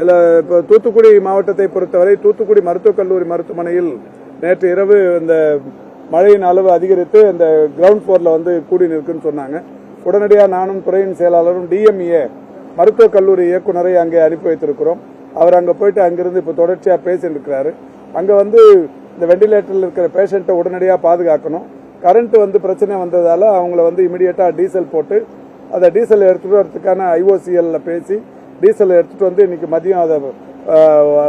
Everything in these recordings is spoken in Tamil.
இல்ல, இப்போ தூத்துக்குடி மாவட்டத்தை பொறுத்தவரை தூத்துக்குடி மருத்துவக் கல்லூரி மருத்துவமனையில் நேற்று இரவு இந்த மழையின் அளவு அதிகரித்து இந்த கிரவுண்ட் ஃப்ளோர்ல கூடி நிற்குன்னு சொன்னாங்க. உடனடியாக நானும் துறையின் செயலாளரும் டிஎம்ஏ மருத்துவக் கல்லூரி இயக்குநரை அங்கே அனுப்பி வைத்திருக்கிறோம். அவர் அங்க போயிட்டு அங்கிருந்து இப்ப தொடர்ச்சியா பேசிட்டு இருக்கிறாரு. அங்க இந்த வெண்டிலேட்டரில் இருக்கிற பேஷண்ட்டை உடனடியாக பாதுகாக்கணும். கரண்ட் பிரச்சனை வந்ததால அவங்கள இமிடியேட்டா டீசல் போட்டு அதை டீசல் எடுத்துட்டு வரதுக்கான ஐஓசிஎல்ல பேசி டீசல் எடுத்துட்டு இன்னைக்கு மதியம்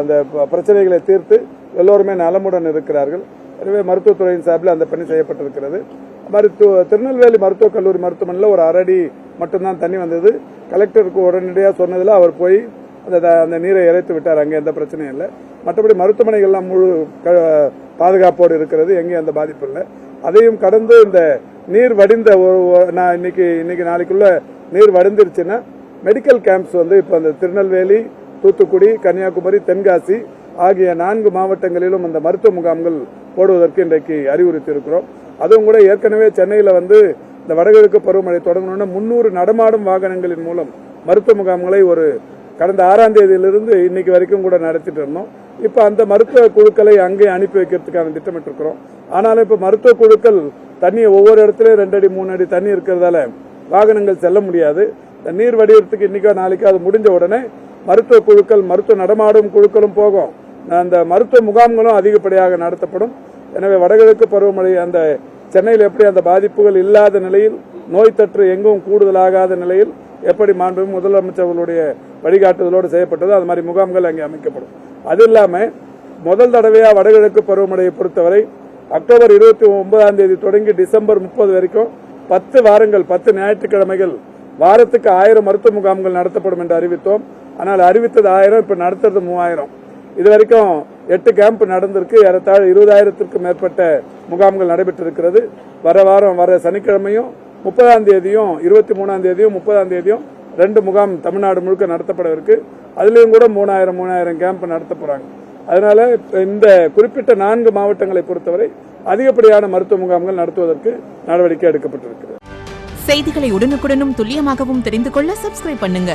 அந்த பிரச்சனைகளை தீர்த்து எல்லோருமே நலமுடன் இருக்கிறார்கள். எனவே மருத்துவத்துறையின் சார்பில் அந்த பணி செய்யப்பட்டிருக்கிறது. திருநெல்வேலி மருத்துவக் கல்லூரி மருத்துவமனையில் ஒரு அரடி மட்டும்தான் தண்ணி வந்தது. கலெக்டருக்கு உடனடியாக சொன்னதில் அவர் போய் அந்த நீரை இறைத்து விட்டார். அங்கே எந்த பிரச்சனையும் இல்லை. மற்றபடி மருத்துவமனைகள்லாம் முழு பாதுகாப்போடு இருக்கிறது. எங்கேயும் அந்த பாதிப்பு இல்லை. அதையும் கடந்து இந்த நீர் வடிந்த இன்னைக்கு நாளைக்குள்ள நீர் வடிந்துருச்சுன்னா மெடிக்கல் கேம்ப்ஸ் இப்ப அந்த திருநெல்வேலி, தூத்துக்குடி, கன்னியாகுமரி, தென்காசி ஆகிய 4 மாவட்டங்களிலும் அந்த மருத்துவ முகாம்கள் போடுவதற்கு இன்றைக்கு அறிவுறுத்தி இருக்கிறோம். அதுவும் கூட ஏற்கனவே சென்னையில இந்த வடகிழக்கு பருவமழை தொடங்கணும்னா 300 நடமாடும் வாகனங்களின் மூலம் மருத்துவ முகாம்களை கடந்த 6ஆம் தேதியிலிருந்து இன்னைக்கு வரைக்கும் கூட நடத்திட்டு இருந்தோம். இப்ப அந்த மருத்துவ குழுக்களை அங்கே அனுப்பி வைக்கிறதுக்கான திட்டமிட்டு இருக்கிறோம். ஆனாலும் இப்ப மருத்துவ குழுக்கள் தண்ணியை ஒவ்வொரு இடத்துலயும் 2 அடி 3 அடி தண்ணி இருக்கிறதால வாகனங்கள் செல்ல முடியாது. நீர் வடிவத்துக்கு இன்னைக்கோ நாளைக்கோ அது முடிஞ்ச உடனே மருத்துவ குழுக்கள், மருத்துவ நடமாடும் குழுக்களும் போகும். அந்த மருத்துவ முகாம்களும் அதிகப்படியாக நடத்தப்படும். எனவே வடகிழக்கு பருவமழை அந்த சென்னையில் எப்படி அந்த பாதிப்புகள் இல்லாத நிலையில், நோய் தொற்று எங்கும் கூடுதலாகாத நிலையில் எப்படி மாண்புமிகு முதலமைச்சர்களுடைய வழிகாட்டுதலோடு செய்யப்பட்டதோ அது மாதிரி முகாம்கள் அங்கே அமைக்கப்படும். அது இல்லாம முதல் தடவையா வடகிழக்கு பருவமழையை பொறுத்தவரை அக்டோபர் 29ஆம் தேதி தொடங்கி டிசம்பர் 30 வரைக்கும் 10 வாரங்கள் 10 ஞாயிற்றுக்கிழமைகள் வாரத்துக்கு 1000 மருத்துவ முகாம்கள் நடத்தப்படும் என்று அறிவித்தோம். ஆனால் அறிவித்தது 1000, இப்ப நடத்துறது 3000. இதுவரைக்கும் 8 கேம்ப் நடந்திருக்கு. ஏறத்தாழ 20,000த்திற்கும் மேற்பட்ட முகாம்கள் நடைபெற்றிருக்கிறது. வர சனிக்கிழமையும் 30ஆம் தேதியும் 23ஆம் தேதியும் 30ஆம் தேதியும் 2 முகாம் தமிழ்நாடு முழுக்க நடத்தப்பட இருக்கு. அதுலயும் கூட 3000 கேம்ப் நடத்த போறாங்க. அதனால இந்த குறிப்பிட்ட 4 மாவட்டங்களை பொறுத்தவரை அதிகப்படியான மருத்துவ முகாம்கள் நடத்துவதற்கு நடவடிக்கை எடுக்கப்பட்டிருக்கிறது. செய்திகளை உடனுக்குடனும் துல்லியமாகவும் தெரிந்து கொள்ள சப்ஸ்கிரைப் பண்ணுங்க.